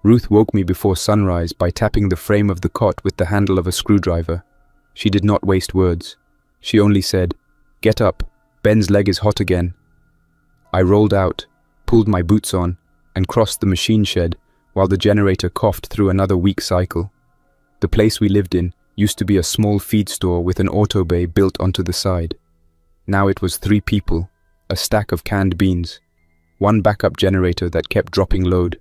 Ruth woke me before sunrise by tapping the frame of the cot with the handle of a screwdriver. She did not waste words. She only said, "Get up, Ben's leg is hot again." I rolled out, pulled my boots on, and crossed the machine shed while the generator coughed through another weak cycle. The place we lived in used to be a small feed store with an auto bay built onto the side. Now it was 3 people, a stack of canned beans, 1 backup generator that kept dropping load,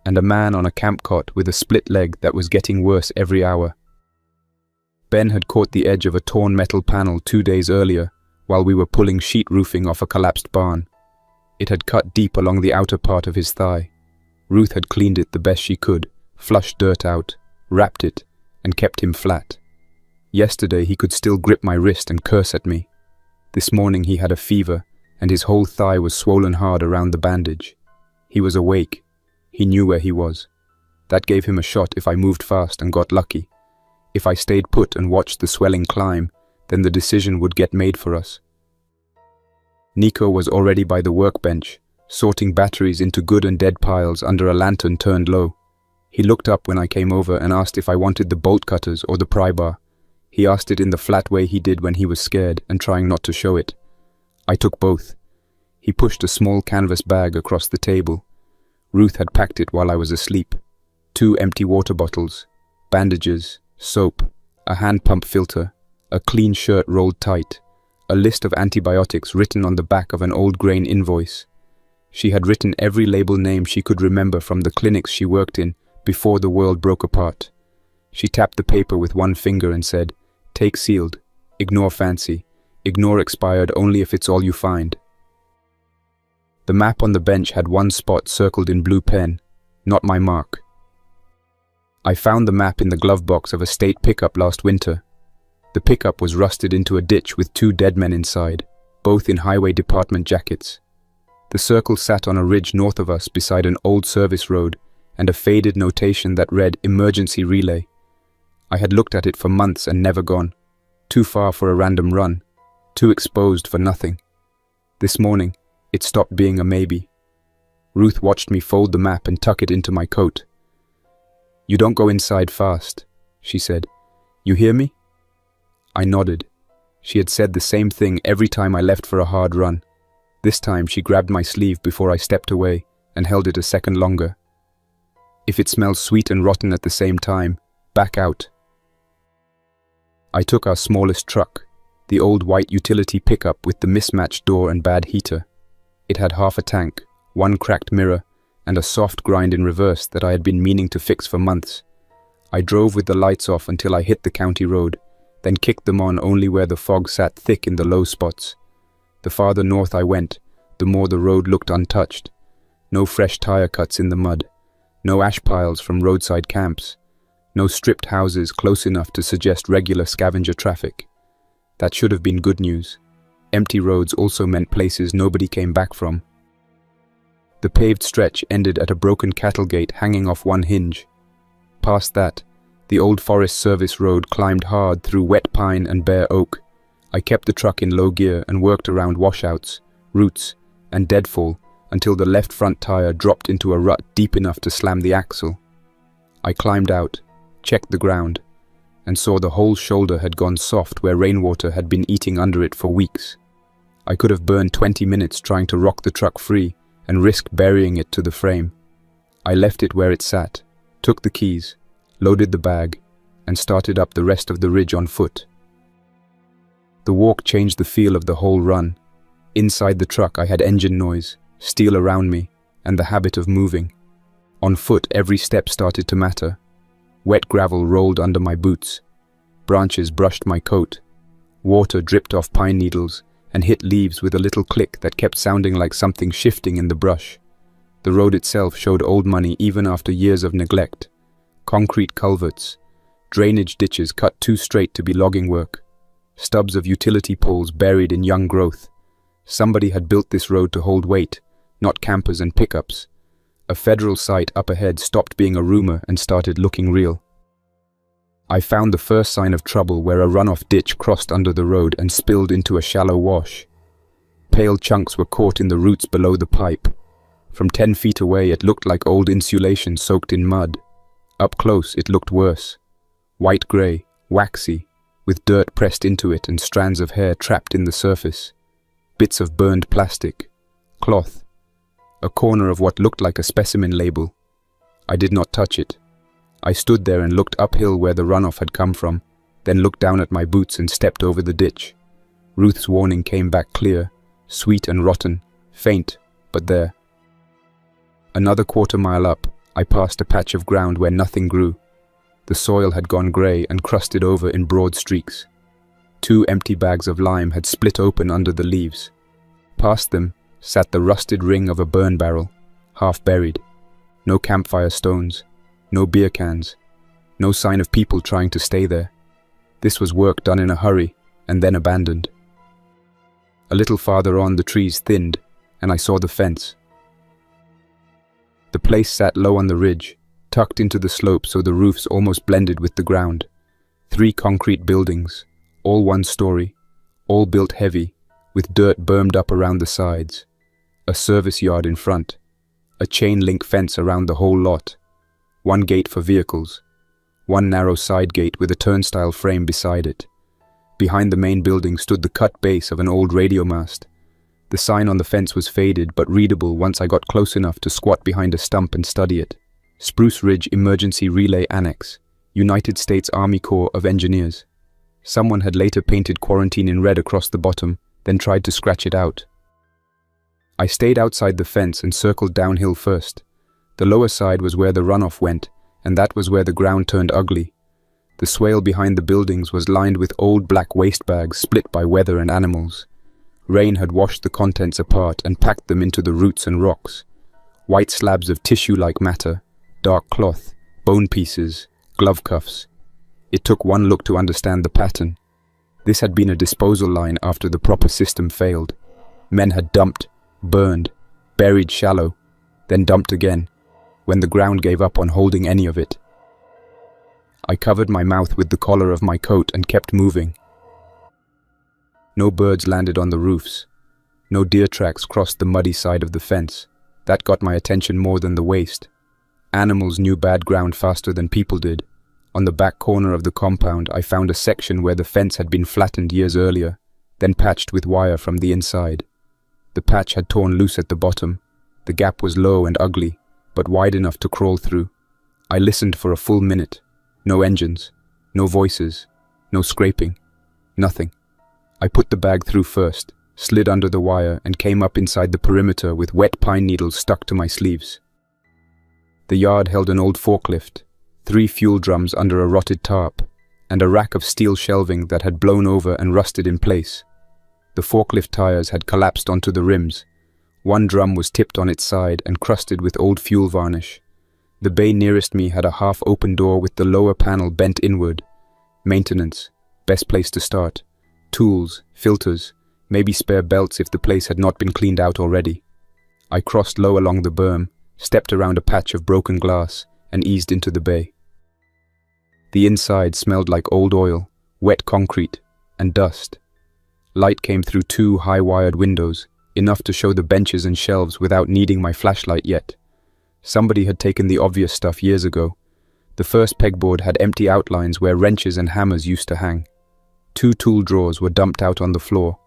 and a man on a camp cot with a split leg that was getting worse every hour. Ben had caught the edge of a torn metal panel 2 days earlier while we were pulling sheet roofing off a collapsed barn. It had cut deep along the outer part of his thigh. Ruth had cleaned it the best she could, flushed dirt out, wrapped it, and kept him flat. Yesterday he could still grip my wrist and curse at me. This morning he had a fever, and his whole thigh was swollen hard around the bandage. He was awake. He knew where he was. That gave him a shot if I moved fast and got lucky. If I stayed put and watched the swelling climb, then the decision would get made for us. Nico was already by the workbench, sorting batteries into good and dead piles under a lantern turned low. He looked up when I came over and asked if I wanted the bolt cutters or the pry bar. He asked it in the flat way he did when he was scared and trying not to show it. I took both. He pushed a small canvas bag across the table. Ruth had packed it while I was asleep. 2 empty water bottles, bandages, soap, a hand pump filter, a clean shirt rolled tight, a list of antibiotics written on the back of an old grain invoice. She had written every label name she could remember from the clinics she worked in before the world broke apart. She tapped the paper with 1 finger and said, "Take sealed, ignore fancy, ignore expired only if it's all you find." The map on the bench had 1 spot circled in blue pen, not my mark. I found the map in the glove box of a state pickup last winter. The pickup was rusted into a ditch with 2 dead men inside, both in highway department jackets. The circle sat on a ridge north of us beside an old service road and a faded notation that read "Emergency Relay." I had looked at it for months and never gone. Too far for a random run. Too exposed for nothing. This morning, it stopped being a maybe. Ruth watched me fold the map and tuck it into my coat. "You don't go inside fast," she said. "You hear me?" I nodded. She had said the same thing every time I left for a hard run. This time she grabbed my sleeve before I stepped away and held it a second longer. "If it smells sweet and rotten at the same time, back out." I took our smallest truck, the old white utility pickup with the mismatched door and bad heater. It had half a tank, 1 cracked mirror, and a soft grind in reverse that I had been meaning to fix for months. I drove with the lights off until I hit the county road, then kicked them on only where the fog sat thick in the low spots. The farther north I went, the more the road looked untouched. No fresh tire cuts in the mud, no ash piles from roadside camps, no stripped houses close enough to suggest regular scavenger traffic. That should have been good news. Empty roads also meant places nobody came back from. The paved stretch ended at a broken cattle gate hanging off 1 hinge. Past that, the old Forest Service road climbed hard through wet pine and bare oak. I kept the truck in low gear and worked around washouts, roots, and deadfall until the left front tire dropped into a rut deep enough to slam the axle. I climbed out, checked the ground, and saw the whole shoulder had gone soft where rainwater had been eating under it for weeks. I could have burned 20 minutes trying to rock the truck free and risked burying it to the frame. I left it where it sat, took the keys, loaded the bag, and started up the rest of the ridge on foot. The walk changed the feel of the whole run. Inside the truck I had engine noise, steel around me, and the habit of moving. On foot every step started to matter. Wet gravel rolled under my boots. Branches brushed my coat. Water dripped off pine needles and hit leaves with a little click that kept sounding like something shifting in the brush. The road itself showed old money even after years of neglect. Concrete culverts, drainage ditches cut too straight to be logging work, stubs of utility poles buried in young growth. Somebody had built this road to hold weight, not campers and pickups. A federal site up ahead stopped being a rumor and started looking real. I found the first sign of trouble where a runoff ditch crossed under the road and spilled into a shallow wash. Pale chunks were caught in the roots below the pipe. From 10 feet away, it looked like old insulation soaked in mud. Up close, it looked worse. White-grey, waxy, with dirt pressed into it and strands of hair trapped in the surface. Bits of burned plastic, cloth, a corner of what looked like a specimen label. I did not touch it. I stood there and looked uphill where the runoff had come from, then looked down at my boots and stepped over the ditch. Ruth's warning came back clear, sweet and rotten, faint, but there. Another quarter-mile up, I passed a patch of ground where nothing grew. The soil had gone grey and crusted over in broad streaks. 2 empty bags of lime had split open under the leaves. Past them sat the rusted ring of a burn barrel, half buried. No campfire stones, no beer cans, no sign of people trying to stay there. This was work done in a hurry and then abandoned. A little farther on, the trees thinned, and I saw the fence. The place sat low on the ridge, tucked into the slope so the roofs almost blended with the ground. 3 concrete buildings, all 1 story, all built heavy, with dirt bermed up around the sides. A service yard in front. A chain-link fence around the whole lot. 1 gate for vehicles. 1 narrow side gate with a turnstile frame beside it. Behind the main building stood the cut base of an old radio mast. The sign on the fence was faded but readable once I got close enough to squat behind a stump and study it. Spruce Ridge Emergency Relay Annex, United States Army Corps of Engineers. Someone had later painted quarantine in red across the bottom, then tried to scratch it out. I stayed outside the fence and circled downhill first. The lower side was where the runoff went, and that was where the ground turned ugly. The swale behind the buildings was lined with old black waste bags split by weather and animals. Rain had washed the contents apart and packed them into the roots and rocks. White slabs of tissue-like matter, dark cloth, bone pieces, glove cuffs. It took 1 look to understand the pattern. This had been a disposal line after the proper system failed. Men had dumped, burned, buried shallow, then dumped again, when the ground gave up on holding any of it. I covered my mouth with the collar of my coat and kept moving. No birds landed on the roofs. No deer tracks crossed the muddy side of the fence. That got my attention more than the waste. Animals knew bad ground faster than people did. On the back corner of the compound, I found a section where the fence had been flattened years earlier, then patched with wire from the inside. The patch had torn loose at the bottom. The gap was low and ugly, but wide enough to crawl through. I listened for a full minute. No engines, no voices, no scraping, nothing. I put the bag through first, slid under the wire, and came up inside the perimeter with wet pine needles stuck to my sleeves. The yard held an old forklift, 3 fuel drums under a rotted tarp, and a rack of steel shelving that had blown over and rusted in place. The forklift tires had collapsed onto the rims. 1 drum was tipped on its side and crusted with old fuel varnish. The bay nearest me had a half-open door with the lower panel bent inward. Maintenance, best place to start. Tools, filters, maybe spare belts if the place had not been cleaned out already. I crossed low along the berm, stepped around a patch of broken glass, and eased into the bay. The inside smelled like old oil, wet concrete, and dust. Light came through 2 high-wired windows, enough to show the benches and shelves without needing my flashlight yet. Somebody had taken the obvious stuff years ago. The first pegboard had empty outlines where wrenches and hammers used to hang. 2 tool drawers were dumped out on the floor.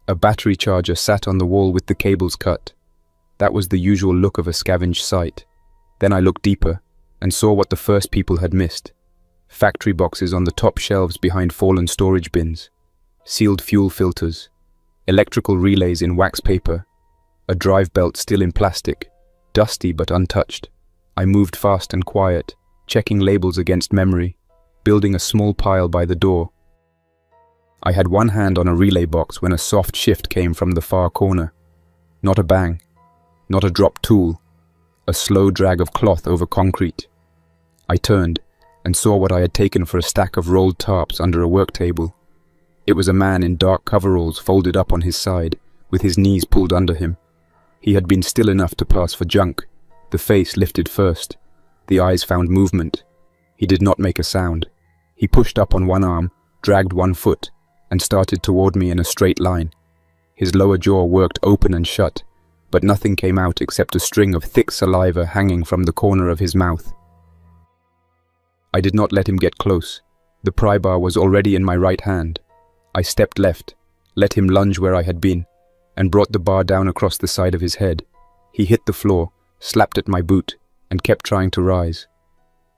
A battery charger sat on the wall with the cables cut. That was the usual look of a scavenged site. Then I looked deeper and saw what the first people had missed. Factory boxes on the top shelves behind fallen storage bins. Sealed fuel filters. Electrical relays in wax paper. A drive belt still in plastic. Dusty but untouched. I moved fast and quiet, checking labels against memory, building a small pile by the door. I had 1 hand on a relay box when a soft shift came from the far corner. Not a bang. Not a dropped tool. A slow drag of cloth over concrete. I turned and saw what I had taken for a stack of rolled tarps under a work table. It was a man in dark coveralls folded up on his side, with his knees pulled under him. He had been still enough to pass for junk, the face lifted first. The eyes found movement. He did not make a sound. He pushed up on 1 arm, dragged 1 foot, and started toward me in a straight line. His lower jaw worked open and shut, but nothing came out except a string of thick saliva hanging from the corner of his mouth. I did not let him get close. The pry bar was already in my right hand. I stepped left, let him lunge where I had been, and brought the bar down across the side of his head. He hit the floor, slapped at my boot, and kept trying to rise.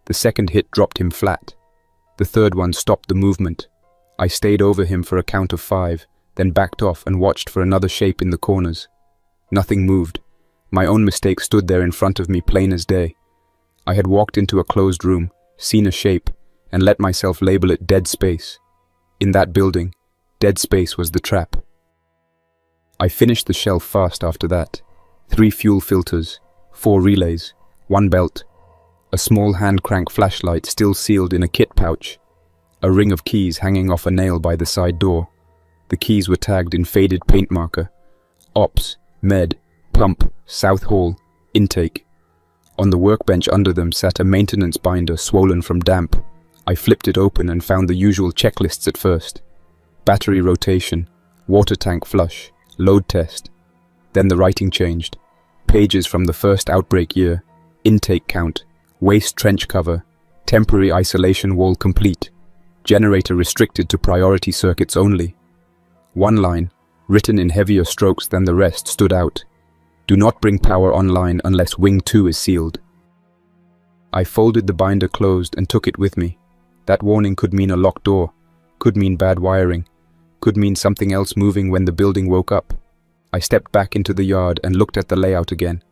The second hit dropped him flat. The third one stopped the movement. I stayed over him for a count of 5, then backed off and watched for another shape in the corners. Nothing moved. My own mistake stood there in front of me plain as day. I had walked into a closed room, seen a shape, and let myself label it dead space. In that building, dead space was the trap. I finished the shelf fast after that. 3 fuel filters, 4 relays, 1 belt, a small hand crank flashlight still sealed in a kit pouch, a ring of keys hanging off a nail by the side door. The keys were tagged in faded paint marker. Ops, Med, Pump, South Hall, Intake. On the workbench under them sat a maintenance binder swollen from damp. I flipped it open and found the usual checklists at first. Battery rotation, water tank flush, load test. Then the writing changed. Pages from the first outbreak year, intake count, waste trench cover, temporary isolation wall complete, generator restricted to priority circuits only. One line, written in heavier strokes than the rest, stood out. Do not bring power online unless Wing 2 is sealed. I folded the binder closed and took it with me. That warning could mean a locked door, could mean bad wiring, could mean something else moving when the building woke up. I stepped back into the yard and looked at the layout again.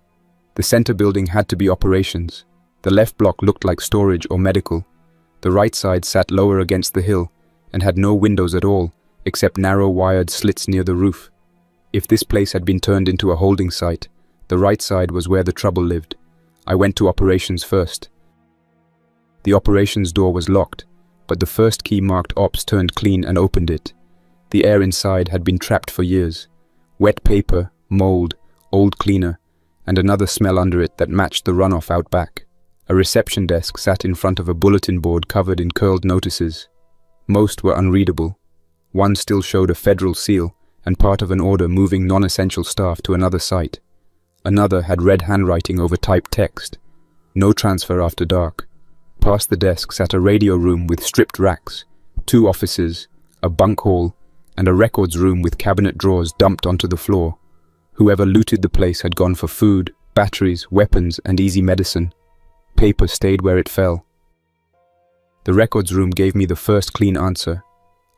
The center building had to be operations. The left block looked like storage or medical. The right side sat lower against the hill and had no windows at all, except narrow wired slits near the roof. If this place had been turned into a holding site, the right side was where the trouble lived. I went to operations first. The operations door was locked, but the first key marked Ops turned clean and opened it. The air inside had been trapped for years. Wet paper, mold, old cleaner, and another smell under it that matched the runoff out back. A reception desk sat in front of a bulletin board covered in curled notices. Most were unreadable. One still showed a federal seal and part of an order moving non-essential staff to another site. Another had red handwriting over typed text. No transfer after dark. Past the desk sat a radio room with stripped racks, 2 offices, a bunk hall, and a records room with cabinet drawers dumped onto the floor. Whoever looted the place had gone for food, batteries, weapons, and easy medicine. Paper stayed where it fell. The records room gave me the first clean answer.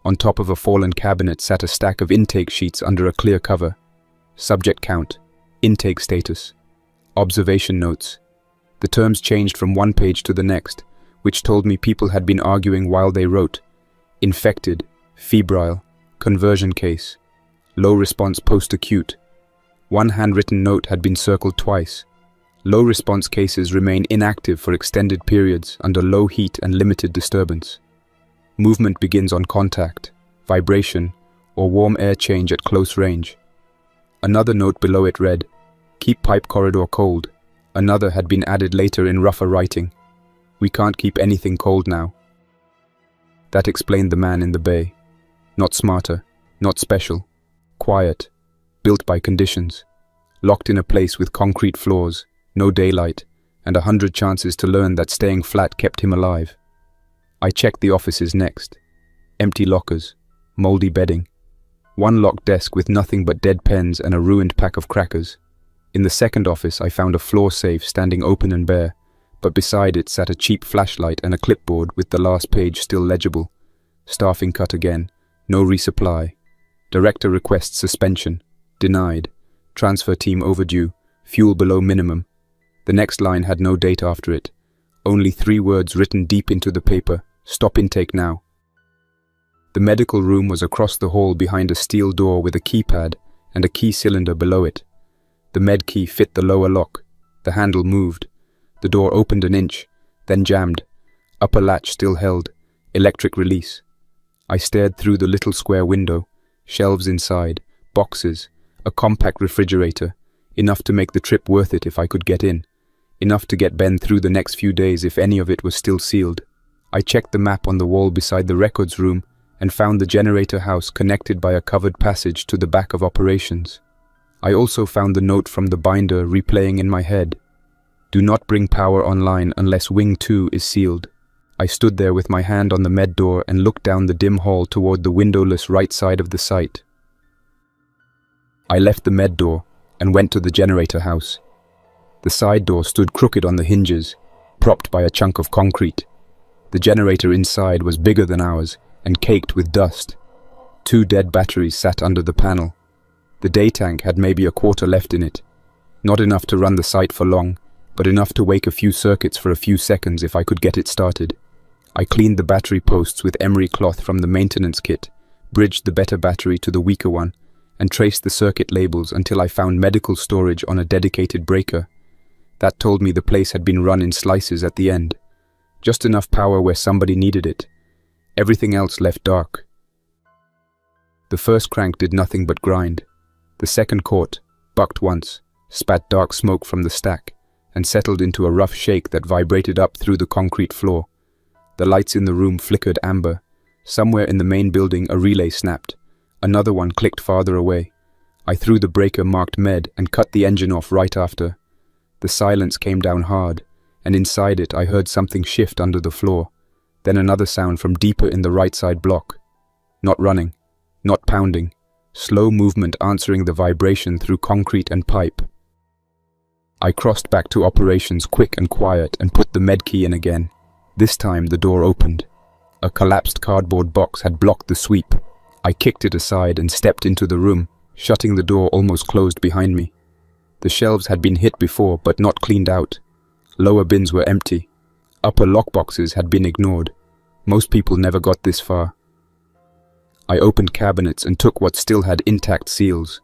On top of a fallen cabinet sat a stack of intake sheets under a clear cover. Subject count, intake status, observation notes. The terms changed from one page to the next, which told me people had been arguing while they wrote. Infected, febrile, conversion case, low response post-acute. One handwritten note had been circled twice. Low response cases remain inactive for extended periods under low heat and limited disturbance. Movement begins on contact, vibration, or warm air change at close range. Another note below it read, keep pipe corridor cold. Another had been added later in rougher writing. We can't keep anything cold now. That explained the man in the bay. Not smarter, not special, quiet, built by conditions, locked in a place with concrete floors, no daylight, and 100 chances to learn that staying flat kept him alive. I checked the offices next. Empty lockers, moldy bedding. One locked desk with nothing but dead pens and a ruined pack of crackers. In the second office I found a floor safe standing open and bare, but beside it sat a cheap flashlight and a clipboard with the last page still legible. Staffing cut again. No resupply. Director requests suspension. Denied. Transfer team overdue. Fuel below minimum. The next line had no date after it. Only 3 words written deep into the paper. Stop intake now. The medical room was across the hall behind a steel door with a keypad and a key cylinder below it. The med key fit the lower lock. The handle moved. The door opened an inch, then jammed. Upper latch still held. Electric release. I stared through the little square window. Shelves inside, boxes, a compact refrigerator, enough to make the trip worth it if I could get in. Enough to get Ben through the next few days if any of it was still sealed. I checked the map on the wall beside the records room and found the generator house connected by a covered passage to the back of operations. I also found the note from the binder replaying in my head. Do not bring power online unless Wing 2 is sealed. I stood there with my hand on the med door and looked down the dim hall toward the windowless right side of the site. I left the med door and went to the generator house. The side door stood crooked on the hinges, propped by a chunk of concrete. The generator inside was bigger than ours and caked with dust. 2 dead batteries sat under the panel. The day tank had maybe a quarter left in it. Not enough to run the site for long, but enough to wake a few circuits for a few seconds if I could get it started. I cleaned the battery posts with emery cloth from the maintenance kit, bridged the better battery to the weaker one, and traced the circuit labels until I found medical storage on a dedicated breaker. That told me the place had been run in slices at the end. Just enough power where somebody needed it. Everything else left dark. The first crank did nothing but grind. The second caught, bucked once, spat dark smoke from the stack, and settled into a rough shake that vibrated up through the concrete floor. The lights in the room flickered amber. Somewhere in the main building a relay snapped. Another one clicked farther away. I threw the breaker marked med and cut the engine off right after. The silence came down hard, and inside it I heard something shift under the floor. Then another sound from deeper in the right side block. Not running, not pounding. Slow movement answering the vibration through concrete and pipe. I crossed back to operations quick and quiet and put the med key in again. This time the door opened. A collapsed cardboard box had blocked the sweep. I kicked it aside and stepped into the room, shutting the door almost closed behind me. The shelves had been hit before but not cleaned out. Lower bins were empty. Upper lockboxes had been ignored. Most people never got this far. I opened cabinets and took what still had intact seals.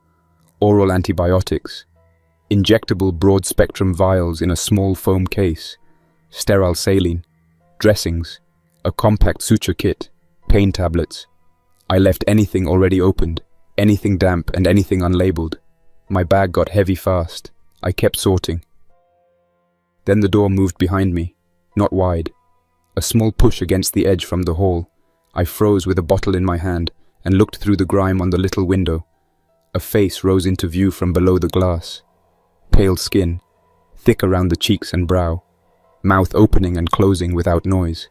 Oral antibiotics. Injectable broad-spectrum vials in a small foam case. Sterile saline. Dressings. A compact suture kit. Pain tablets. I left anything already opened. Anything damp and anything unlabeled. My bag got heavy fast. I kept sorting. Then the door moved behind me. Not wide. A small push against the edge from the hall. I froze with a bottle in my hand and looked through the grime on the little window. A face rose into view from below the glass. Pale skin, thick around the cheeks and brow, mouth opening and closing without noise.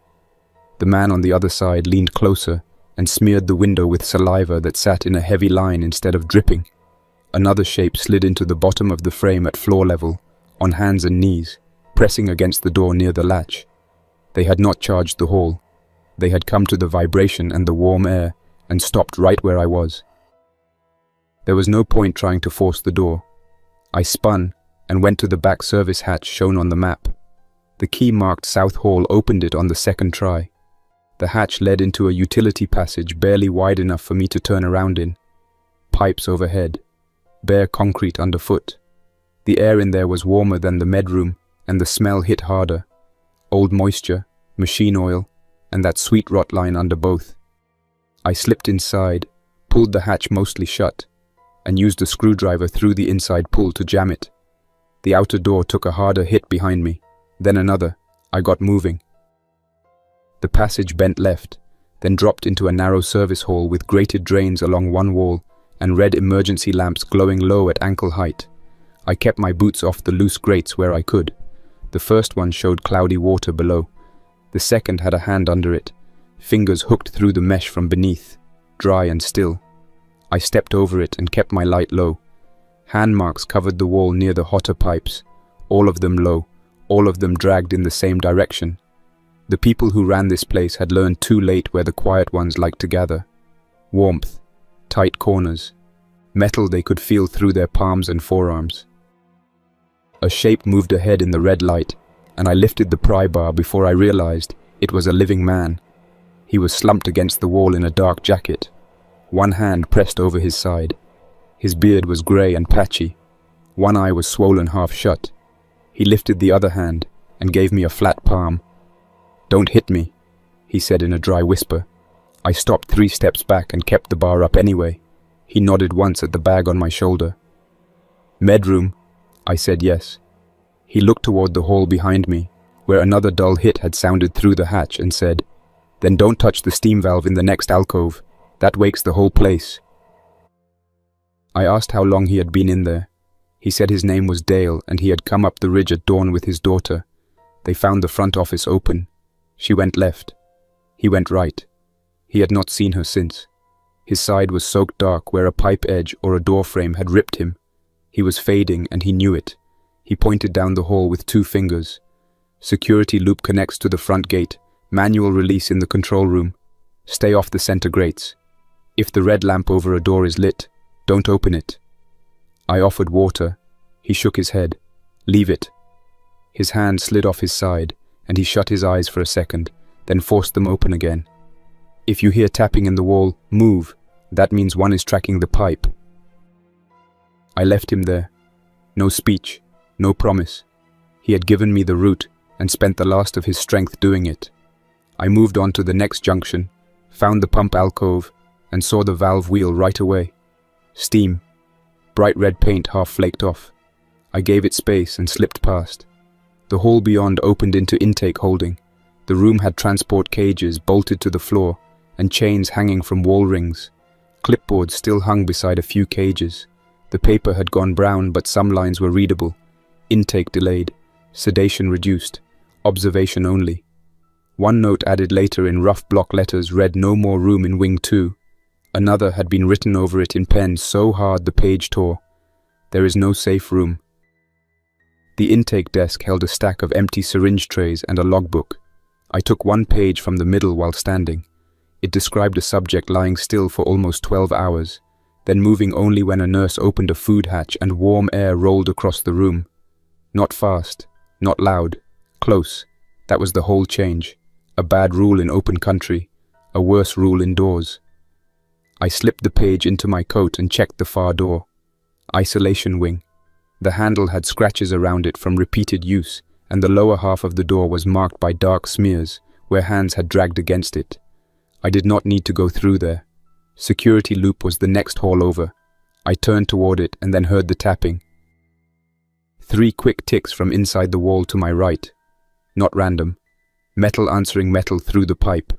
The man on the other side leaned closer and smeared the window with saliva that sat in a heavy line instead of dripping. Another shape slid into the bottom of the frame at floor level, on hands and knees, pressing against the door near the latch. They had not charged the hall. They had come to the vibration and the warm air and stopped right where I was. There was no point trying to force the door. I spun and went to the back service hatch shown on the map. The key marked South Hall opened it on the second try. The hatch led into a utility passage barely wide enough for me to turn around in. Pipes overhead. Bare concrete underfoot. The air in there was warmer than the med room, and the smell hit harder. Old moisture, machine oil, and that sweet rot line under both. I slipped inside, pulled the hatch mostly shut, and used a screwdriver through the inside pull to jam it. The outer door took a harder hit behind me, then another. I got moving. The passage bent left, then dropped into a narrow service hall with grated drains along one wall and red emergency lamps glowing low at ankle height. I kept my boots off the loose grates where I could. The first one showed cloudy water below. The second had a hand under it, fingers hooked through the mesh from beneath, dry and still. I stepped over it and kept my light low. Hand marks covered the wall near the hotter pipes, all of them low, all of them dragged in the same direction. The people who ran this place had learned too late where the quiet ones liked to gather. Warmth, tight corners, metal they could feel through their palms and forearms. A shape moved ahead in the red light, and I lifted the pry bar before I realized it was a living man. He was slumped against the wall in a dark jacket, one hand pressed over his side. His beard was grey and patchy. One eye was swollen half shut. He lifted the other hand and gave me a flat palm. "Don't hit me," he said in a dry whisper. I stopped 3 steps back and kept the bar up anyway. He nodded once at the bag on my shoulder. "Medroom," I said yes. He looked toward the hall behind me, where another dull hit had sounded through the hatch, and said, "Then don't touch the steam valve in the next alcove. That wakes the whole place." I asked how long he had been in there. He said his name was Dale and he had come up the ridge at dawn with his daughter. They found the front office open. She went left. He went right. He had not seen her since. His side was soaked dark where a pipe edge or a door frame had ripped him. He was fading and he knew it. He pointed down the hall with 2 fingers. Security loop connects to the front gate. Manual release in the control room. Stay off the center grates. If the red lamp over a door is lit, don't open it. I offered water. He shook his head. Leave it. His hand slid off his side, and he shut his eyes for a second, then forced them open again. If you hear tapping in the wall, move. That means one is tracking the pipe. I left him there. No speech, no promise. He had given me the route and spent the last of his strength doing it. I moved on to the next junction, found the pump alcove, and saw the valve wheel right away. Steam. Bright red paint half flaked off. I gave it space and slipped past. The hall beyond opened into intake holding. The room had transport cages bolted to the floor and chains hanging from wall rings. Clipboards still hung beside a few cages. The paper had gone brown, but some lines were readable. Intake delayed. Sedation reduced. Observation only. One note added later in rough block letters read no more room in Wing 2. Another had been written over it in pen so hard the page tore. There is no safe room. The intake desk held a stack of empty syringe trays and a logbook. I took one page from the middle while standing. It described a subject lying still for almost 12 hours, then moving only when a nurse opened a food hatch and warm air rolled across the room. Not fast, not loud, close. That was the whole change. A bad rule in open country, a worse rule indoors. I slipped the page into my coat and checked the far door. Isolation wing. The handle had scratches around it from repeated use, and the lower half of the door was marked by dark smears where hands had dragged against it. I did not need to go through there. Security loop was the next hall over. I turned toward it and then heard the tapping. 3 quick ticks from inside the wall to my right. Not random. Metal answering metal through the pipe.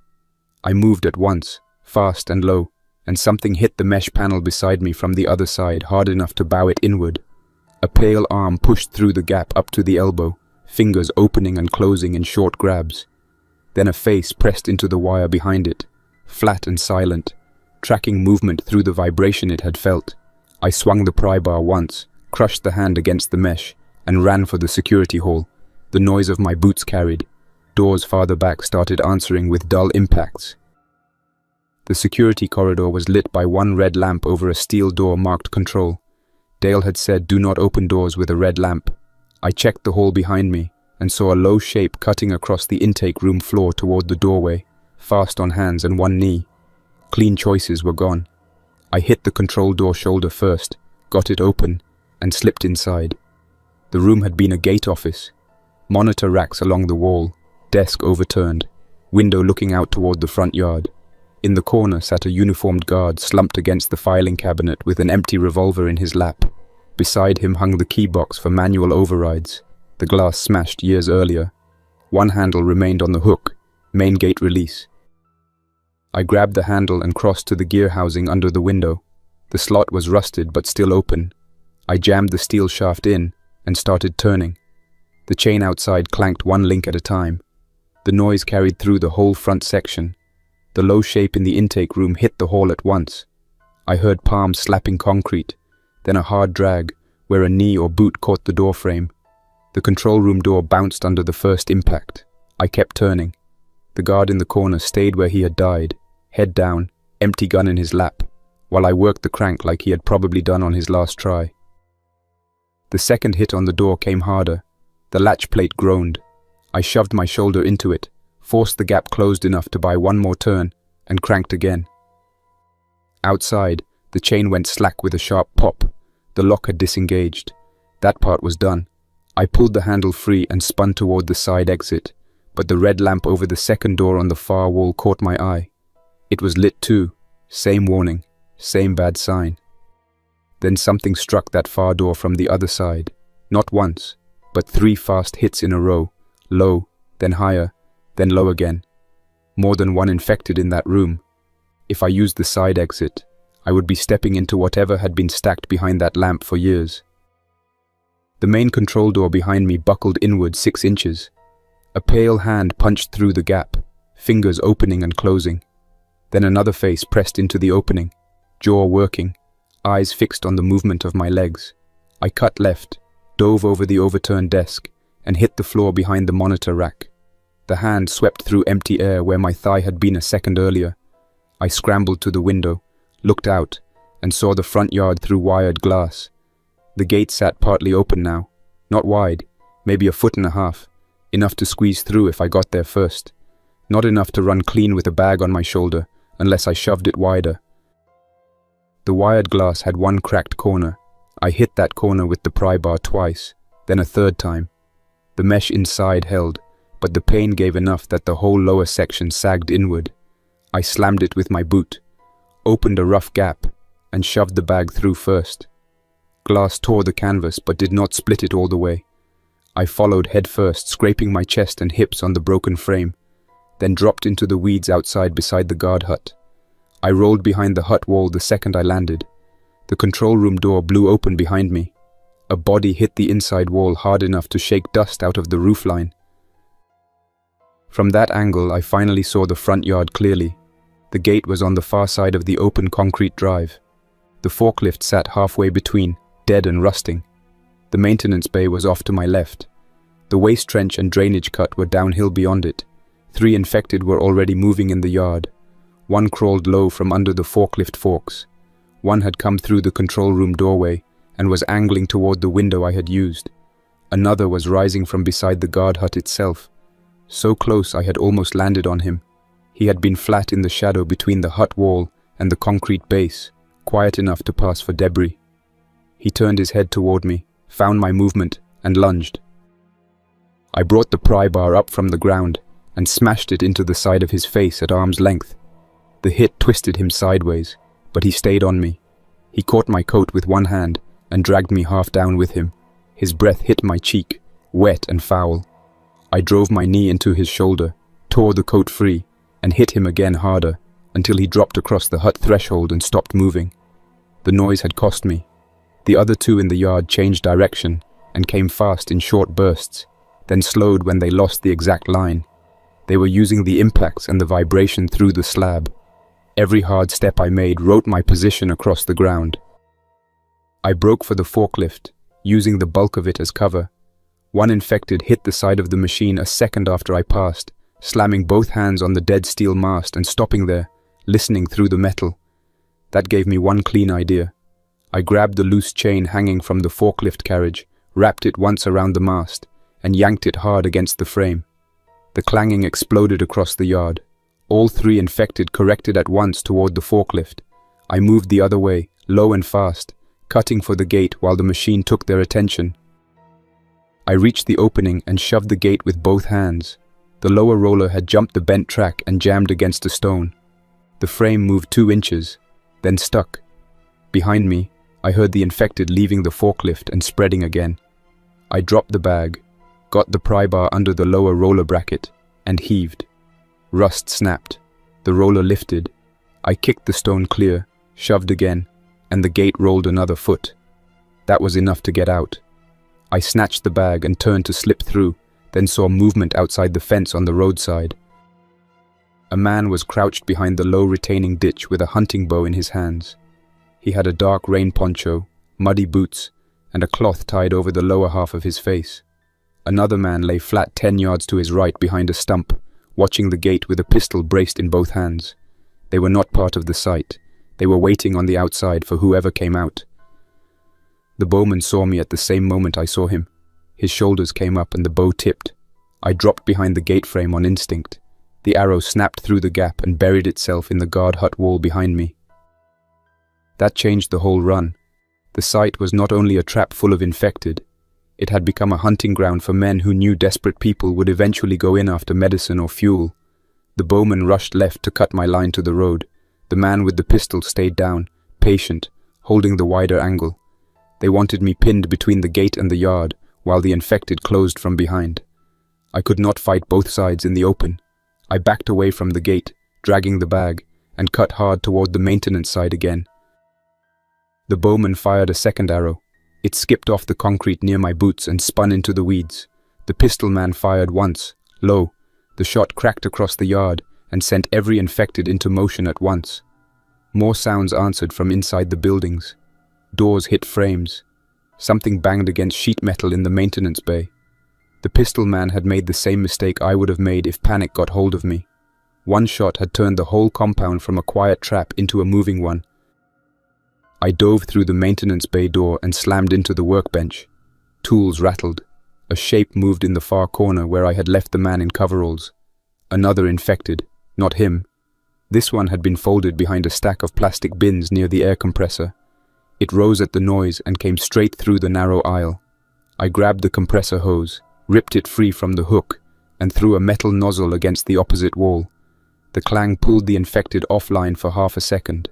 I moved at once, fast and low, and something hit the mesh panel beside me from the other side hard enough to bow it inward. A pale arm pushed through the gap up to the elbow, fingers opening and closing in short grabs. Then a face pressed into the wire behind it, flat and silent, tracking movement through the vibration it had felt. I swung the pry bar once, crushed the hand against the mesh, and ran for the security hall. The noise of my boots carried. Doors farther back started answering with dull impacts. The security corridor was lit by one red lamp over a steel door marked control. Dale had said, "Do not open doors with a red lamp." I checked the hall behind me and saw a low shape cutting across the intake room floor toward the doorway, fast on hands and one knee. Clean choices were gone. I hit the control door shoulder first, got it open, and slipped inside. The room had been a gate office. Monitor racks along the wall, desk overturned, window looking out toward the front yard. In the corner sat a uniformed guard slumped against the filing cabinet with an empty revolver in his lap. Beside him hung the key box for manual overrides, the glass smashed years earlier. One handle remained on the hook, main gate release. I grabbed the handle and crossed to the gear housing under the window. The slot was rusted but still open. I jammed the steel shaft in and started turning. The chain outside clanked one link at a time. The noise carried through the whole front section. The low shape in the intake room hit the hall at once. I heard palms slapping concrete, then a hard drag where a knee or boot caught the door frame. The control room door bounced under the first impact. I kept turning. The guard in the corner stayed where he had died, head down, empty gun in his lap, while I worked the crank like he had probably done on his last try. The second hit on the door came harder. The latch plate groaned. I shoved my shoulder into it, forced the gap closed enough to buy one more turn, and cranked again. Outside, the chain went slack with a sharp pop. The lock had disengaged. That part was done. I pulled the handle free and spun toward the side exit, but the red lamp over the second door on the far wall caught my eye. It was lit too. Same warning, same bad sign. Then something struck that far door from the other side. Not once, but 3 fast hits in a row. Low, then higher, then low again. More than one infected in that room. If I used the side exit, I would be stepping into whatever had been stacked behind that lamp for years. The main control door behind me buckled inward 6 inches. A pale hand punched through the gap, fingers opening and closing. Then another face pressed into the opening, jaw working, eyes fixed on the movement of my legs. I cut left, dove over the overturned desk, and hit the floor behind the monitor rack. The hand swept through empty air where my thigh had been a second earlier. I scrambled to the window, looked out, and saw the front yard through wired glass. The gate sat partly open now, not wide, maybe 1.5 feet, enough to squeeze through if I got there first. Not enough to run clean with a bag on my shoulder, unless I shoved it wider. The wired glass had one cracked corner. I hit that corner with the pry bar twice, then a third time. The mesh inside held, but the pain gave enough that the whole lower section sagged inward. I slammed it with my boot, opened a rough gap, and shoved the bag through first. Glass tore the canvas but did not split it all the way. I followed head first, scraping my chest and hips on the broken frame, then dropped into the weeds outside beside the guard hut. I rolled behind the hut wall the second I landed. The control room door blew open behind me. A body hit the inside wall hard enough to shake dust out of the roofline. From that angle, I finally saw the front yard clearly. The gate was on the far side of the open concrete drive. The forklift sat halfway between, dead and rusting. The maintenance bay was off to my left. The waste trench and drainage cut were downhill beyond it. 3 infected were already moving in the yard. 1 crawled low from under the forklift forks. 1 had come through the control room doorway and was angling toward the window I had used. Another was rising from beside the guard hut itself. So close I had almost landed on him. He had been flat in the shadow between the hut wall and the concrete base, quiet enough to pass for debris. He turned his head toward me, found my movement, and lunged. I brought the pry bar up from the ground and smashed it into the side of his face at arm's length. The hit twisted him sideways, but he stayed on me. He caught my coat with one hand and dragged me half down with him. His breath hit my cheek, wet and foul. I drove my knee into his shoulder, tore the coat free, and hit him again harder, until he dropped across the hut threshold and stopped moving. The noise had cost me. The other 2 in the yard changed direction and came fast in short bursts, then slowed when they lost the exact line. They were using the impacts and the vibration through the slab. Every hard step I made wrote my position across the ground. I broke for the forklift, using the bulk of it as cover. 1 infected hit the side of the machine a second after I passed, slamming both hands on the dead steel mast and stopping there, listening through the metal. That gave me one clean idea. I grabbed the loose chain hanging from the forklift carriage, wrapped it once around the mast, and yanked it hard against the frame. The clanging exploded across the yard. All 3 infected corrected at once toward the forklift. I moved the other way, low and fast, cutting for the gate while the machine took their attention. I reached the opening and shoved the gate with both hands. The lower roller had jumped the bent track and jammed against a stone. The frame moved 2 inches, then stuck. Behind me, I heard the infected leaving the forklift and spreading again. I dropped the bag, got the pry bar under the lower roller bracket, and heaved. Rust snapped. The roller lifted. I kicked the stone clear, shoved again, and the gate rolled another foot. That was enough to get out. I snatched the bag and turned to slip through, then saw movement outside the fence on the roadside. A man was crouched behind the low retaining ditch with a hunting bow in his hands. He had a dark rain poncho, muddy boots, and a cloth tied over the lower half of his face. Another man lay flat 10 yards to his right behind a stump, watching the gate with a pistol braced in both hands. They were not part of the sight. They were waiting on the outside for whoever came out. The bowman saw me at the same moment I saw him. His shoulders came up and the bow tipped. I dropped behind the gate frame on instinct. The arrow snapped through the gap and buried itself in the guard hut wall behind me. That changed the whole run. The site was not only a trap full of infected, it had become a hunting ground for men who knew desperate people would eventually go in after medicine or fuel. The bowman rushed left to cut my line to the road. The man with the pistol stayed down, patient, holding the wider angle. They wanted me pinned between the gate and the yard, while the infected closed from behind. I could not fight both sides in the open. I backed away from the gate, dragging the bag, and cut hard toward the maintenance side again. The bowman fired a second arrow. It skipped off the concrete near my boots and spun into the weeds. The pistol man fired once, low. The shot cracked across the yard and sent every infected into motion at once. More sounds answered from inside the buildings. Doors hit frames. Something banged against sheet metal in the maintenance bay. The pistol man had made the same mistake I would have made if panic got hold of me. One shot had turned the whole compound from a quiet trap into a moving one. I dove through the maintenance bay door and slammed into the workbench. Tools rattled. A shape moved in the far corner where I had left the man in coveralls. Another infected, not him. This one had been folded behind a stack of plastic bins near the air compressor. It rose at the noise and came straight through the narrow aisle. I grabbed the compressor hose, ripped it free from the hook, and threw a metal nozzle against the opposite wall. The clang pulled the infected offline for half a second.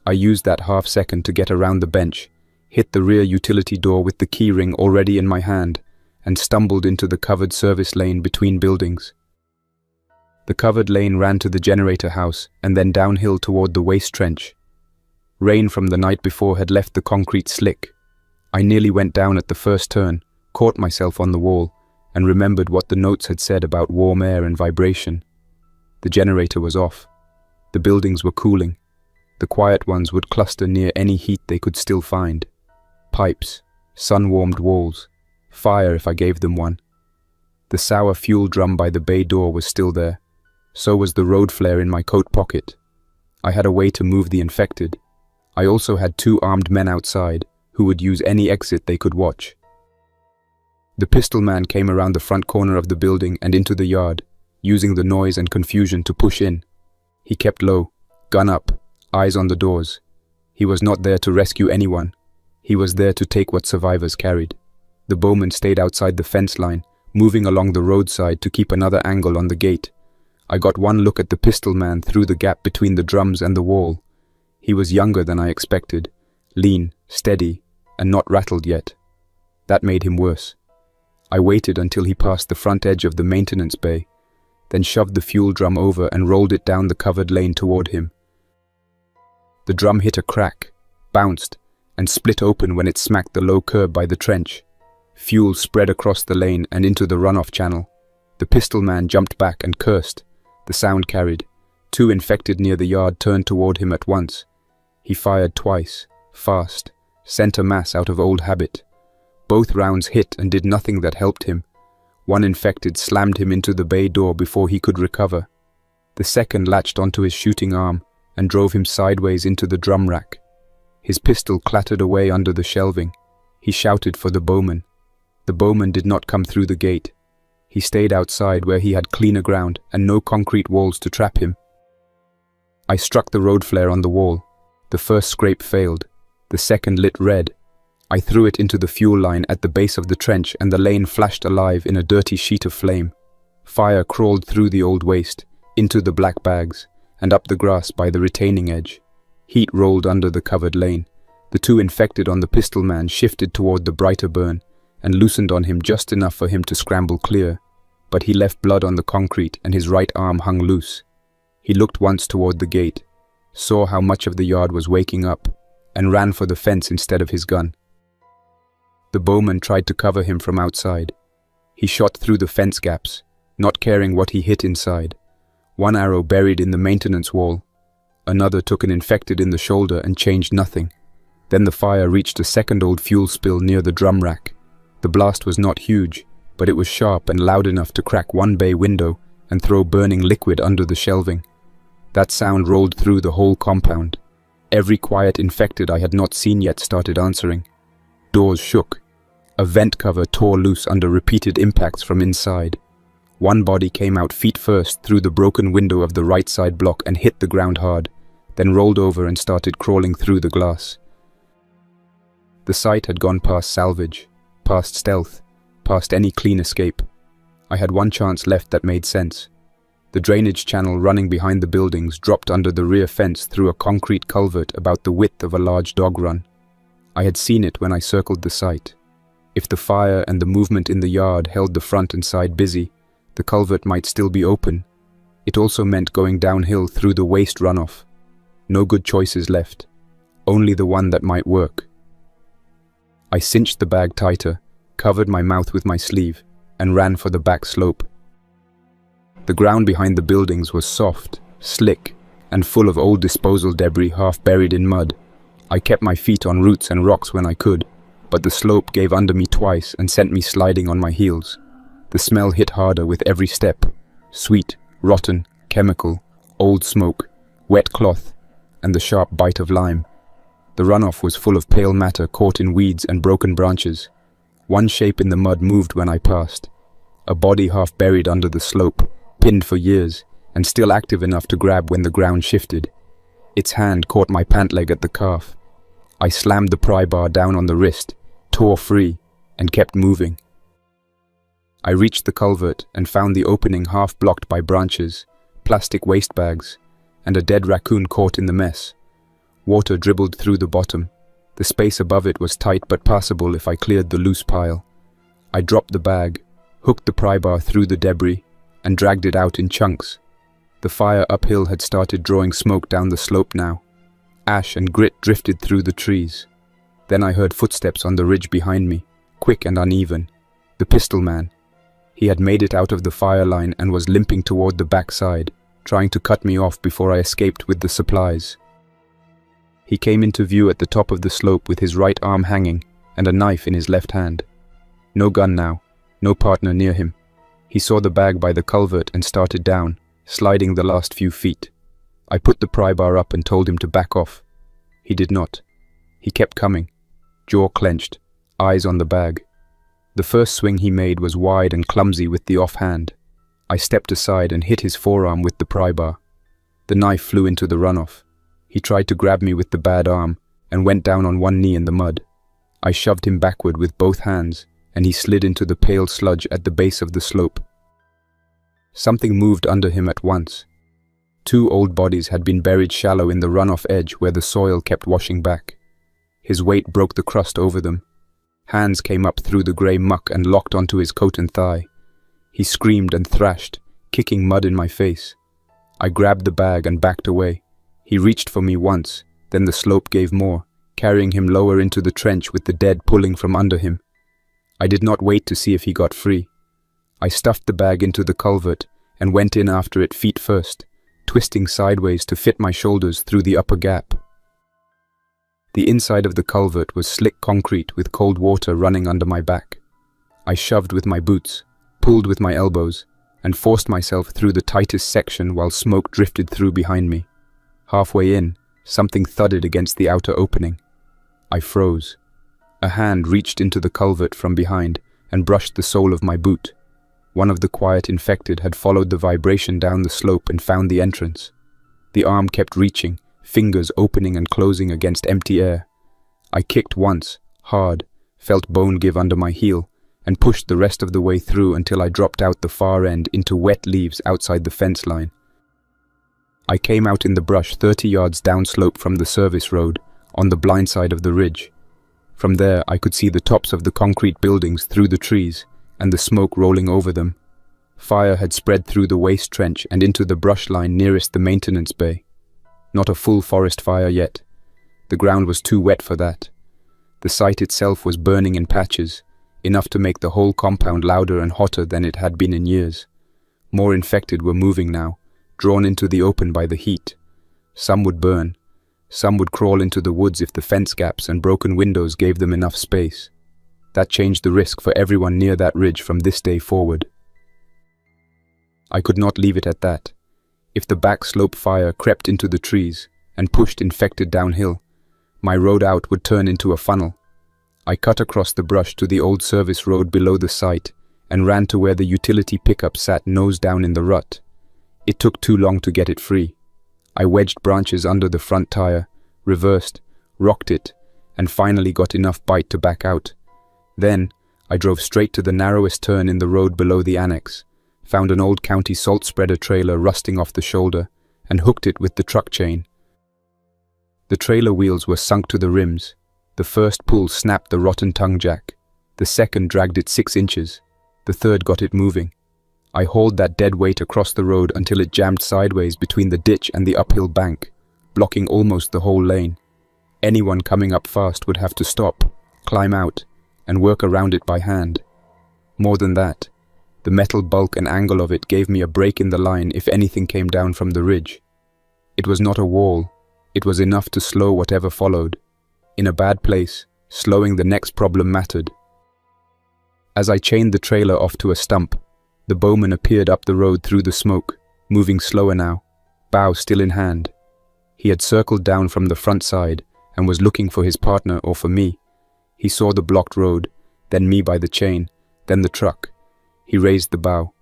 I used that half second to get around the bench, hit the rear utility door with the key ring already in my hand, and stumbled into the covered service lane between buildings. The covered lane ran to the generator house and then downhill toward the waste trench. Rain from the night before had left the concrete slick. I nearly went down at the first turn, caught myself on the wall, and remembered what the notes had said about warm air and vibration. The generator was off. The buildings were cooling. The quiet ones would cluster near any heat they could still find. Pipes, sun-warmed walls, fire if I gave them one. The sour fuel drum by the bay door was still there. So was the road flare in my coat pocket. I had a way to move the infected. I also had 2 armed men outside, who would use any exit they could watch. The pistol man came around the front corner of the building and into the yard, using the noise and confusion to push in. He kept low, gun up, eyes on the doors. He was not there to rescue anyone. He was there to take what survivors carried. The bowman stayed outside the fence line, moving along the roadside to keep another angle on the gate. I got one look at the pistol man through the gap between the drums and the wall. He was younger than I expected, lean, steady, and not rattled yet. That made him worse. I waited until he passed the front edge of the maintenance bay, then shoved the fuel drum over and rolled it down the covered lane toward him. The drum hit a crack, bounced, and split open when it smacked the low curb by the trench. Fuel spread across the lane and into the runoff channel. The pistol man jumped back and cursed. The sound carried. 2 infected near the yard turned toward him at once. He fired twice, fast, sent a mass out of old habit. Both rounds hit and did nothing that helped him. One infected slammed him into the bay door before he could recover. The second latched onto his shooting arm and drove him sideways into the drum rack. His pistol clattered away under the shelving. He shouted for the bowman. The bowman did not come through the gate. He stayed outside where he had cleaner ground and no concrete walls to trap him. I struck the road flare on the wall. The first scrape failed. The second lit red. I threw it into the fuel line at the base of the trench and the lane flashed alive in a dirty sheet of flame. Fire crawled through the old waste, into the black bags, and up the grass by the retaining edge. Heat rolled under the covered lane. The 2 infected on the pistol man shifted toward the brighter burn and loosened on him just enough for him to scramble clear, but he left blood on the concrete and his right arm hung loose. He looked once toward the gate, saw how much of the yard was waking up, and ran for the fence instead of his gun. The bowman tried to cover him from outside. He shot through the fence gaps, not caring what he hit inside. One arrow buried in the maintenance wall. Another took an infected in the shoulder and changed nothing. Then the fire reached a second old fuel spill near the drum rack. The blast was not huge, but it was sharp and loud enough to crack one bay window and throw burning liquid under the shelving. That sound rolled through the whole compound. Every quiet infected I had not seen yet started answering. Doors shook. A vent cover tore loose under repeated impacts from inside. One body came out feet first through the broken window of the right side block and hit the ground hard, then rolled over and started crawling through the glass. The site had gone past salvage, past stealth, past any clean escape. I had one chance left that made sense. The drainage channel running behind the buildings dropped under the rear fence through a concrete culvert about the width of a large dog run. I had seen it when I circled the site. If the fire and the movement in the yard held the front and side busy, the culvert might still be open. It also meant going downhill through the waste runoff. No good choices left. only the one that might work. I cinched the bag tighter, covered my mouth with my sleeve, and ran for the back slope. The ground behind the buildings was soft, slick, and full of old disposal debris half buried in mud. I kept my feet on roots and rocks when I could, but the slope gave under me twice and sent me sliding on my heels. The smell hit harder with every step. Sweet, rotten, chemical, old smoke, wet cloth, and the sharp bite of lime. The runoff was full of pale matter caught in weeds and broken branches. One shape in the mud moved when I passed. A body half buried under the slope, pinned for years, and still active enough to grab when the ground shifted. Its hand caught my pant leg at the calf. I slammed the pry bar down on the wrist, tore free, and kept moving. I reached the culvert and found the opening half blocked by branches, plastic waste bags, and a dead raccoon caught in the mess. Water dribbled through the bottom. The space above it was tight but passable if I cleared the loose pile. I dropped the bag, hooked the pry bar through the debris, and dragged it out in chunks. The fire uphill had started drawing smoke down the slope now. Ash and grit drifted through the trees. Then I heard footsteps on the ridge behind me, quick and uneven. The pistol man. He had made it out of the fire line and was limping toward the backside, trying to cut me off before I escaped with the supplies. He came into view at the top of the slope with his right arm hanging and a knife in his left hand. No gun now, no partner near him. He saw the bag by the culvert and started down, sliding the last few feet. I put the pry bar up and told him to back off. He did not. He kept coming, jaw clenched, eyes on the bag. The first swing he made was wide and clumsy with the offhand. I stepped aside and hit his forearm with the pry bar. The knife flew into the runoff. He tried to grab me with the bad arm and went down on one knee in the mud. I shoved him backward with both hands, and he slid into the pale sludge at the base of the slope. Something moved under him at once. Two old bodies had been buried shallow in the runoff edge where the soil kept washing back. His weight broke the crust over them. Hands came up through the grey muck and locked onto his coat and thigh. He screamed and thrashed, kicking mud in my face. I grabbed the bag and backed away. He reached for me once, then the slope gave more, carrying him lower into the trench with the dead pulling from under him. I did not wait to see if he got free. I stuffed the bag into the culvert and went in after it feet first, twisting sideways to fit my shoulders through the upper gap. The inside of the culvert was slick concrete with cold water running under my back. I shoved with my boots, pulled with my elbows, and forced myself through the tightest section while smoke drifted through behind me. Halfway in, something thudded against the outer opening. I froze. A hand reached into the culvert from behind and brushed the sole of my boot. One of the quiet infected had followed the vibration down the slope and found the entrance. The arm kept reaching, fingers opening and closing against empty air. I kicked once, hard, felt bone give under my heel, and pushed the rest of the way through until I dropped out the far end into wet leaves outside the fence line. I came out in the brush 30 yards downslope from the service road, on the blind side of the ridge. From there I could see the tops of the concrete buildings through the trees, and the smoke rolling over them. Fire had spread through the waste trench and into the brush line nearest the maintenance bay. Not a full forest fire yet. The ground was too wet for that. The site itself was burning in patches, enough to make the whole compound louder and hotter than it had been in years. More infected were moving now, drawn into the open by the heat. Some would burn. Some would crawl into the woods if the fence gaps and broken windows gave them enough space. That changed the risk for everyone near that ridge from this day forward. I could not leave it at that. If the back slope fire crept into the trees and pushed infected downhill, my road out would turn into a funnel. I cut across the brush to the old service road below the site and ran to where the utility pickup sat nose down in the rut. It took too long to get it free. I wedged branches under the front tire, reversed, rocked it, and finally got enough bite to back out. Then, I drove straight to the narrowest turn in the road below the annex, found an old county salt spreader trailer rusting off the shoulder, and hooked it with the truck chain. The trailer wheels were sunk to the rims. The first pull snapped the rotten tongue jack. The second dragged it 6 inches. The third got it moving. I hauled that dead weight across the road until it jammed sideways between the ditch and the uphill bank, blocking almost the whole lane. Anyone coming up fast would have to stop, climb out, and work around it by hand. More than that, the metal bulk and angle of it gave me a break in the line if anything came down from the ridge. It was not a wall. It was enough to slow whatever followed. In a bad place, slowing the next problem mattered. As I chained the trailer off to a stump, the bowman appeared up the road through the smoke, moving slower now, bow still in hand. He had circled down from the front side and was looking for his partner or for me. He saw the blocked road, then me by the chain, then the truck. He raised the bow.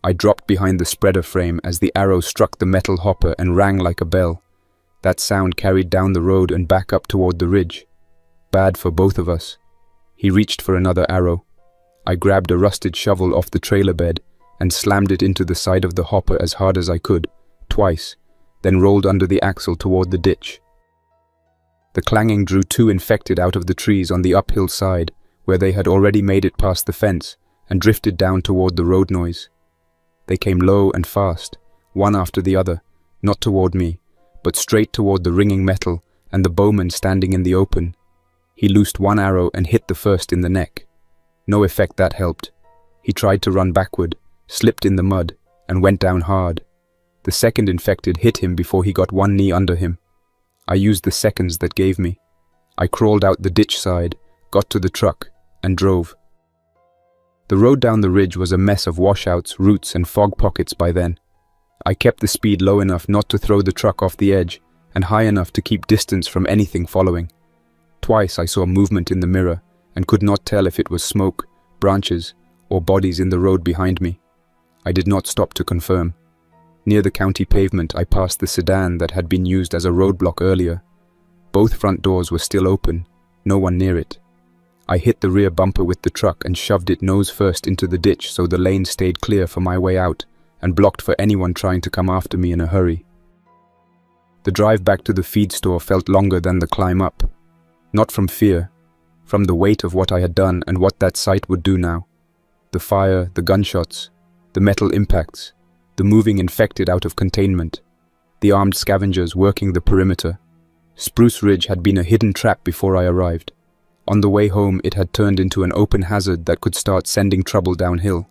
I dropped behind the spreader frame as the arrow struck the metal hopper and rang like a bell. That sound carried down the road and back up toward the ridge. Bad for both of us. He reached for another arrow. I grabbed a rusted shovel off the trailer bed and slammed it into the side of the hopper as hard as I could, twice, then rolled under the axle toward the ditch. The clanging drew two infected out of the trees on the uphill side, where they had already made it past the fence and drifted down toward the road noise. They came low and fast, one after the other, not toward me, but straight toward the ringing metal and the bowman standing in the open. He loosed one arrow and hit the first in the neck. No effect that helped. He tried to run backward, slipped in the mud, and went down hard. The second infected hit him before he got one knee under him. I used the seconds that gave me. I crawled out the ditch side, got to the truck, and drove. The road down the ridge was a mess of washouts, roots, and fog pockets by then. I kept the speed low enough not to throw the truck off the edge, and high enough to keep distance from anything following. Twice I saw movement in the mirror, and could not tell if it was smoke, branches, or bodies in the road behind me. I did not stop to confirm. Near the county pavement, I passed the sedan that had been used as a roadblock earlier. Both front doors were still open, no one near it. I hit the rear bumper with the truck and shoved it nose first into the ditch so the lane stayed clear for my way out and blocked for anyone trying to come after me in a hurry. The drive back to the feed store felt longer than the climb up. Not from fear, from the weight of what I had done and what that site would do now. The fire, the gunshots, the metal impacts, the moving infected out of containment, the armed scavengers working the perimeter. Spruce Ridge had been a hidden trap before I arrived. On the way home, it had turned into an open hazard that could start sending trouble downhill.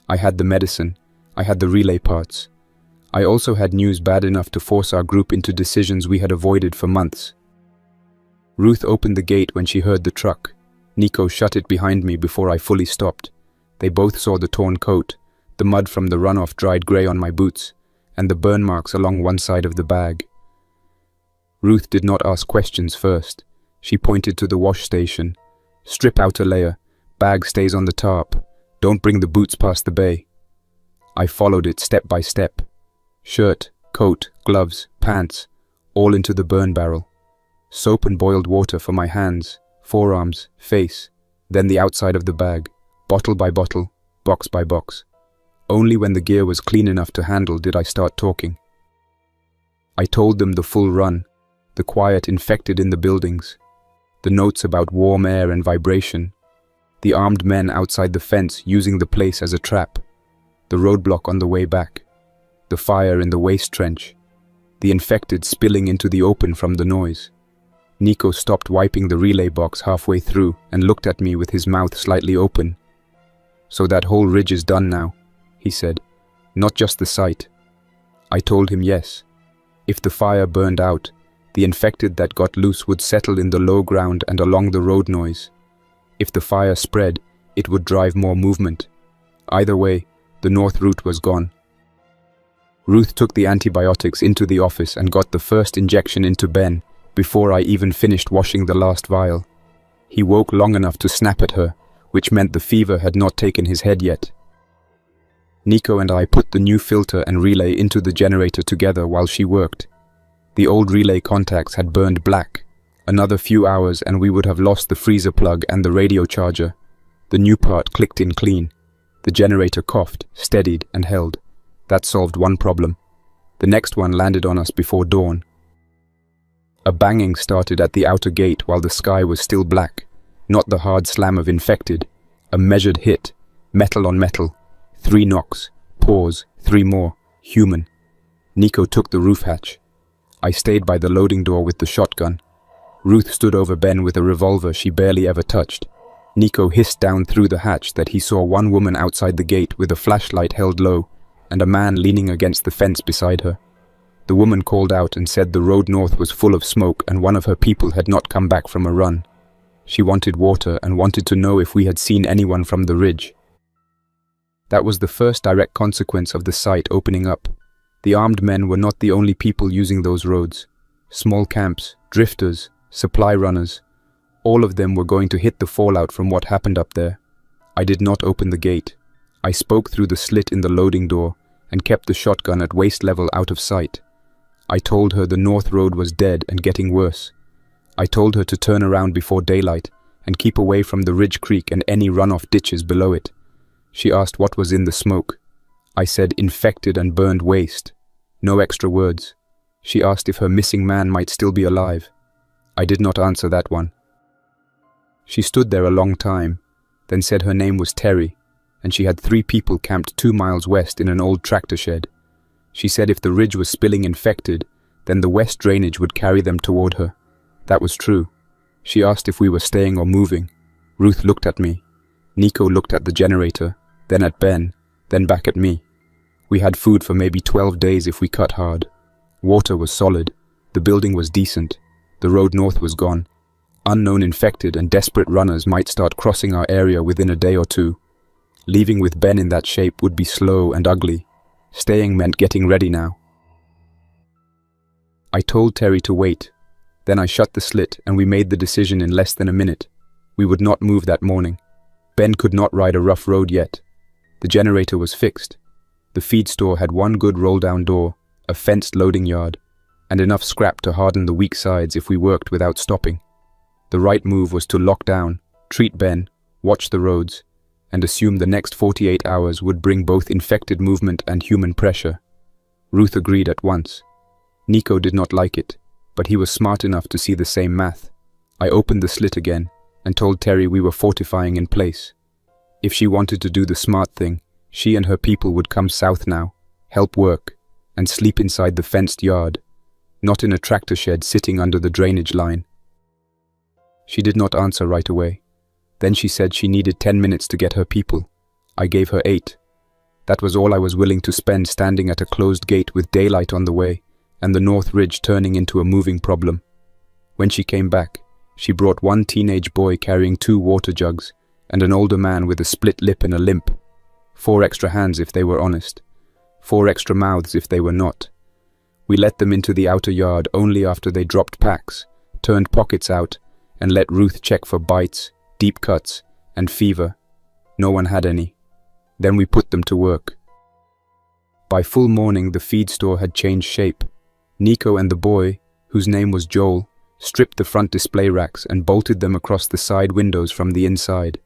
I had the medicine. I had the relay parts. I also had news bad enough to force our group into decisions we had avoided for months. Ruth opened the gate when she heard the truck. Nico shut it behind me before I fully stopped. They both saw the torn coat, the mud from the runoff dried grey on my boots, and the burn marks along one side of the bag. Ruth did not ask questions first. She pointed to the wash station. Strip out a layer. Bag stays on the tarp. Don't bring the boots past the bay. I followed it step by step. Shirt, coat, gloves, pants, all into the burn barrel. Soap and boiled water for my hands, forearms, face, then the outside of the bag, bottle by bottle, box by box. Only when the gear was clean enough to handle did I start talking. I told them the full run, the quiet infected in the buildings, the notes about warm air and vibration, the armed men outside the fence using the place as a trap, the roadblock on the way back, the fire in the waste trench, the infected spilling into the open from the noise. Nico stopped wiping the relay box halfway through and looked at me with his mouth slightly open. "So that whole ridge is done now," he said. "Not just the site." I told him yes. If the fire burned out, the infected that got loose would settle in the low ground and along the road noise. If the fire spread, it would drive more movement. Either way, the north route was gone. Ruth took the antibiotics into the office and got the first injection into Ben before I even finished washing the last vial. He woke long enough to snap at her, which meant the fever had not taken his head yet. Nico and I put the new filter and relay into the generator together while she worked. The old relay contacts had burned black. Another few hours and we would have lost the freezer plug and the radio charger. The new part clicked in clean. The generator coughed, steadied, and held. That solved one problem. The next one landed on us before dawn. A banging started at the outer gate while the sky was still black. Not the hard slam of infected. A measured hit. Metal on metal. 3 knocks. Pause. 3 more. Human. Nico took the roof hatch. I stayed by the loading door with the shotgun. Ruth stood over Ben with a revolver she barely ever touched. Nico hissed down through the hatch that he saw one woman outside the gate with a flashlight held low, and a man leaning against the fence beside her. The woman called out and said the road north was full of smoke and one of her people had not come back from a run. She wanted water and wanted to know if we had seen anyone from the ridge. That was the first direct consequence of the site opening up. The armed men were not the only people using those roads. Small camps, drifters, supply runners, all of them were going to hit the fallout from what happened up there. I did not open the gate. I spoke through the slit in the loading door and kept the shotgun at waist level out of sight. I told her the north road was dead and getting worse. I told her to turn around before daylight and keep away from the Ridge Creek and any runoff ditches below it. She asked what was in the smoke. I said infected and burned waste. No extra words. She asked if her missing man might still be alive. I did not answer that one. She stood there a long time, then said her name was Terry, and she had 3 people camped 2 miles west in an old tractor shed. She said if the ridge was spilling infected, then the west drainage would carry them toward her. That was true. She asked if we were staying or moving. Ruth looked at me. Nico looked at the generator, then at Ben, then back at me. We had food for maybe 12 days if we cut hard. Water was solid. The building was decent. The road north was gone. Unknown infected and desperate runners might start crossing our area within a day or 2. Leaving with Ben in that shape would be slow and ugly. Staying meant getting ready now. I told Terry to wait. Then I shut the slit and we made the decision in less than a minute. We would not move that morning. Ben could not ride a rough road yet. The generator was fixed. The feed store had one good roll-down door, a fenced loading yard, and enough scrap to harden the weak sides if we worked without stopping. The right move was to lock down, treat Ben, watch the roads, and assume the next 48 hours would bring both infected movement and human pressure. Ruth agreed at once. Nico did not like it, but he was smart enough to see the same math. I opened the slit again and told Terry we were fortifying in place. If she wanted to do the smart thing, she and her people would come south now, help work, and sleep inside the fenced yard, not in a tractor shed sitting under the drainage line. She did not answer right away. Then she said she needed 10 minutes to get her people. I gave her 8. That was all I was willing to spend standing at a closed gate with daylight on the way and the North Ridge turning into a moving problem. When she came back, she brought one teenage boy carrying 2 water jugs and an older man with a split lip and a limp. 4 extra hands if they were honest. 4 extra mouths if they were not. We let them into the outer yard only after they dropped packs, turned pockets out, and let Ruth check for bites, deep cuts, and fever. No one had any. Then we put them to work. By full morning, the feed store had changed shape. Nico and the boy, whose name was Joel, stripped the front display racks and bolted them across the side windows from the inside.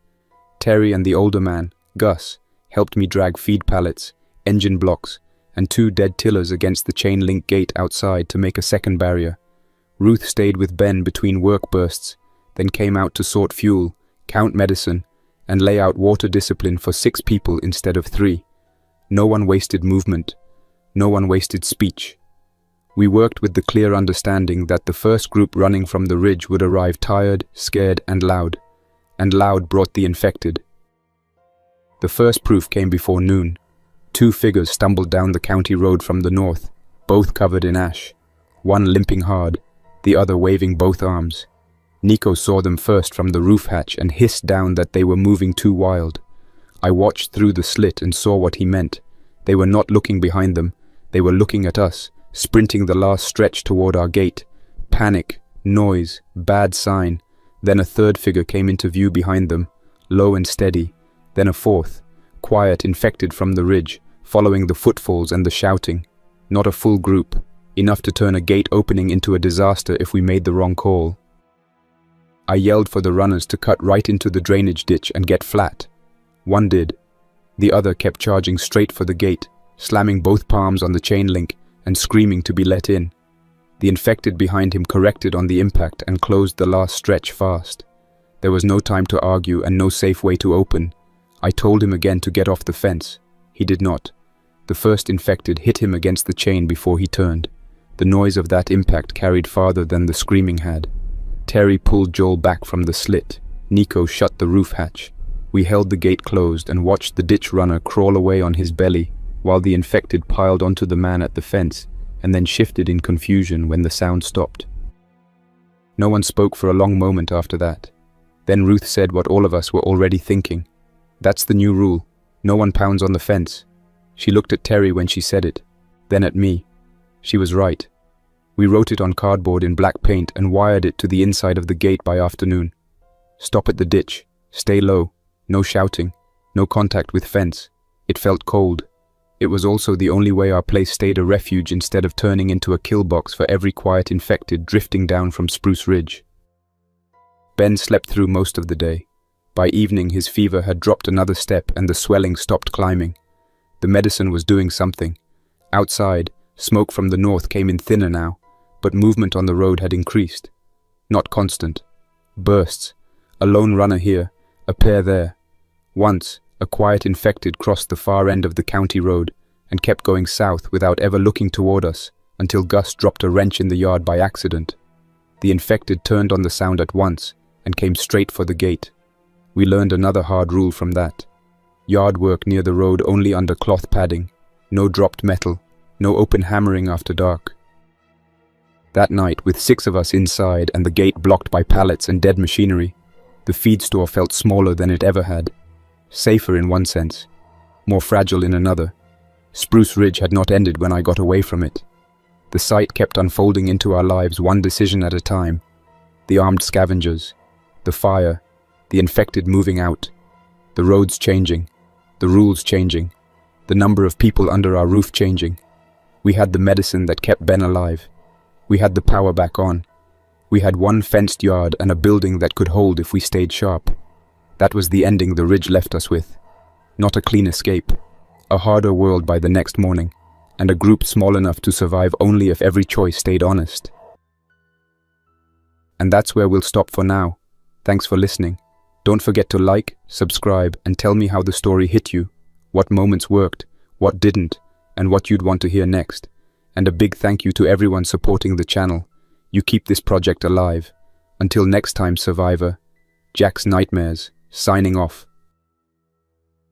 Terry and the older man, Gus, helped me drag feed pallets, engine blocks, and 2 dead tillers against the chain link gate outside to make a second barrier. Ruth stayed with Ben between work bursts, then came out to sort fuel, count medicine, and lay out water discipline for 6 people instead of 3. No one wasted movement. No one wasted speech. We worked with the clear understanding that the first group running from the ridge would arrive tired, scared, and loud brought the infected. The first proof came before noon. 2 figures stumbled down the county road from the north, both covered in ash, one limping hard, the other waving both arms. Nico saw them first from the roof hatch and hissed down that they were moving too wild. I watched through the slit and saw what he meant. They were not looking behind them. They were looking at us, sprinting the last stretch toward our gate. Panic, noise, bad sign. Then a third figure came into view behind them, low and steady. Then a fourth, quiet, infected from the ridge, following the footfalls and the shouting. Not a full group, enough to turn a gate opening into a disaster if we made the wrong call. I yelled for the runners to cut right into the drainage ditch and get flat. One did. The other kept charging straight for the gate, slamming both palms on the chain link and screaming to be let in. The infected behind him corrected on the impact and closed the last stretch fast. There was no time to argue and no safe way to open. I told him again to get off the fence. He did not. The first infected hit him against the chain before he turned. The noise of that impact carried farther than the screaming had. Terry pulled Joel back from the slit. Nico shut the roof hatch. We held the gate closed and watched the ditch runner crawl away on his belly, while the infected piled onto the man at the fence and then shifted in confusion when the sound stopped. No one spoke for a long moment after that. Then Ruth said what all of us were already thinking. That's the new rule. No one pounds on the fence. She looked at Terry when she said it, then at me. She was right. We wrote it on cardboard in black paint and wired it to the inside of the gate by afternoon. Stop at the ditch. Stay low. No shouting. No contact with fence. It felt cold. It was also the only way our place stayed a refuge instead of turning into a kill box for every quiet infected drifting down from Spruce Ridge. Ben slept through most of the day. By evening, his fever had dropped another step and the swelling stopped climbing. The medicine was doing something. Outside, smoke from the north came in thinner now, but movement on the road had increased. Not constant. Bursts. A lone runner here, a pair there. Once, a quiet infected crossed the far end of the county road and kept going south without ever looking toward us until Gus dropped a wrench in the yard by accident. The infected turned on the sound at once and came straight for the gate. We learned another hard rule from that. Yard work near the road only under cloth padding, no dropped metal, no open hammering after dark. That night, with 6 of us inside and the gate blocked by pallets and dead machinery, the feed store felt smaller than it ever had. Safer in one sense, more fragile in another. Spruce Ridge had not ended when I got away from it. The site kept unfolding into our lives one decision at a time. The armed scavengers, the fire, the infected moving out, the roads changing, the rules changing, the number of people under our roof changing. We had the medicine that kept Ben alive. We had the power back on. We had one fenced yard and a building that could hold if we stayed sharp. That was the ending the Ridge left us with. Not a clean escape, a harder world by the next morning, and a group small enough to survive only if every choice stayed honest. And that's where we'll stop for now. Thanks for listening. Don't forget to like, subscribe, and tell me how the story hit you, what moments worked, what didn't, and what you'd want to hear next. And a big thank you to everyone supporting the channel. You keep this project alive. Until next time, Survivor. Jack's Nightmares, signing off.